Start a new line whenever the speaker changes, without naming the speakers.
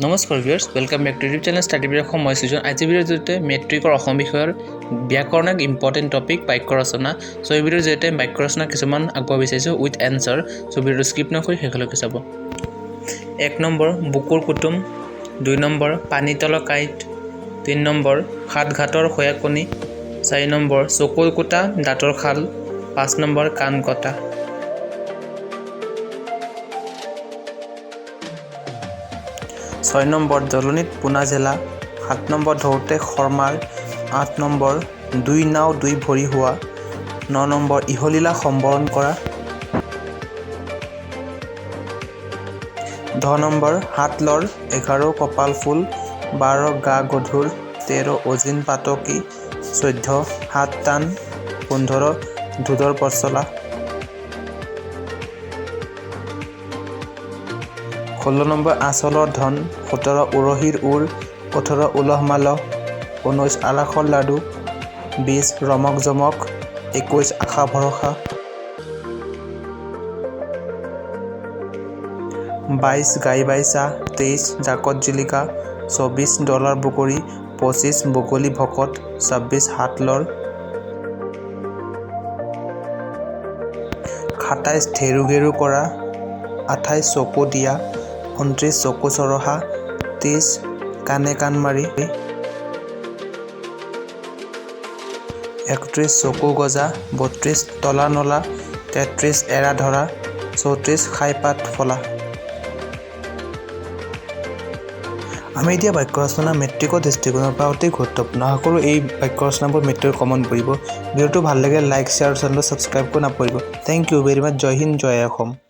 নমস্কাৰ viewers welcome back to YouTube channel study বিৰ সময় সিজন আজি ভিডিঅ'ৰ জৰিয়তে মেট্ৰিকৰ অসম বিষয়ৰ ব্যাকৰণৰ ইম্পৰ্টেন্ট টপিক বাক্য ৰচনা সো এই ভিডিঅ'ৰ জৰিয়তে বাক্য ৰচনা কিছুমান আগব বিচাৰিছো উইথ এনসাৰ সো ভিডিঅ'টো স্কিপ নকৰি শেষলৈকে চাব 1 নম্বৰ বুকুৰ কুটুম 2 নম্বৰ পানীতল কাইট 3 নম্বৰ হাত ঘাটৰ খয়াকনি 4 নম্বৰ চকুৰ কুটা দাঁতৰ খাল 5 নম্বৰ কাণ কটা 6 নম্বৰ দলনিত পুনা জেলা 7 নম্বৰ ধৌতে খৰমাৰ 8 নম্বৰ দুই নাও দুই ভৰি হোৱা 9 নম্বৰ ইহলীলা সম্বৰণ কৰা 10 নম্বৰ হাতলৰ 11 কপাল ফুল 12 গা গধুৰ 13 অজিন পাতকি 14 হাত টান 15 দুধৰ পচলা 16 নম্বৰ আচলৰ ধন 17 উৰহিৰ উৰ 18 উলহ মালহ 19 আলাখৰ লাডু 20 ৰমক জমক 21 আশা ভৰসা 22 গাই বাইছা 23 জাকত জিলিকা 24 ডলাৰ বুকৰি 25 বগলী ভকত 26 হাতলৰ 27 ধেৰুগেৰু কৰা 28 চকু দিয়া 29 চকু চৰহা 30 কানে কান মাৰি 31 চকু গজা 32 তলা নলা 33 এৰা ধৰা 34 খাইপাত ফলা আমি এতিয়া বাক্য ৰচনা মেট্ৰিকৰ দৃষ্টিকোণৰ পৰা অতি গুৰুত্বপূৰ্ণ সকলো এই বাক্য ৰচনাবোৰ মেট্ৰিক কমন পৰিব ভিডিঅ'টো ভাল লাগে লাইক শ্বেয়াৰ চেনেলটো সাবস্ক্ৰাইব কৰি নাপৰিব থ্যাংক ইউ ভেৰি মাচ জয় হিন্দ জয় অসম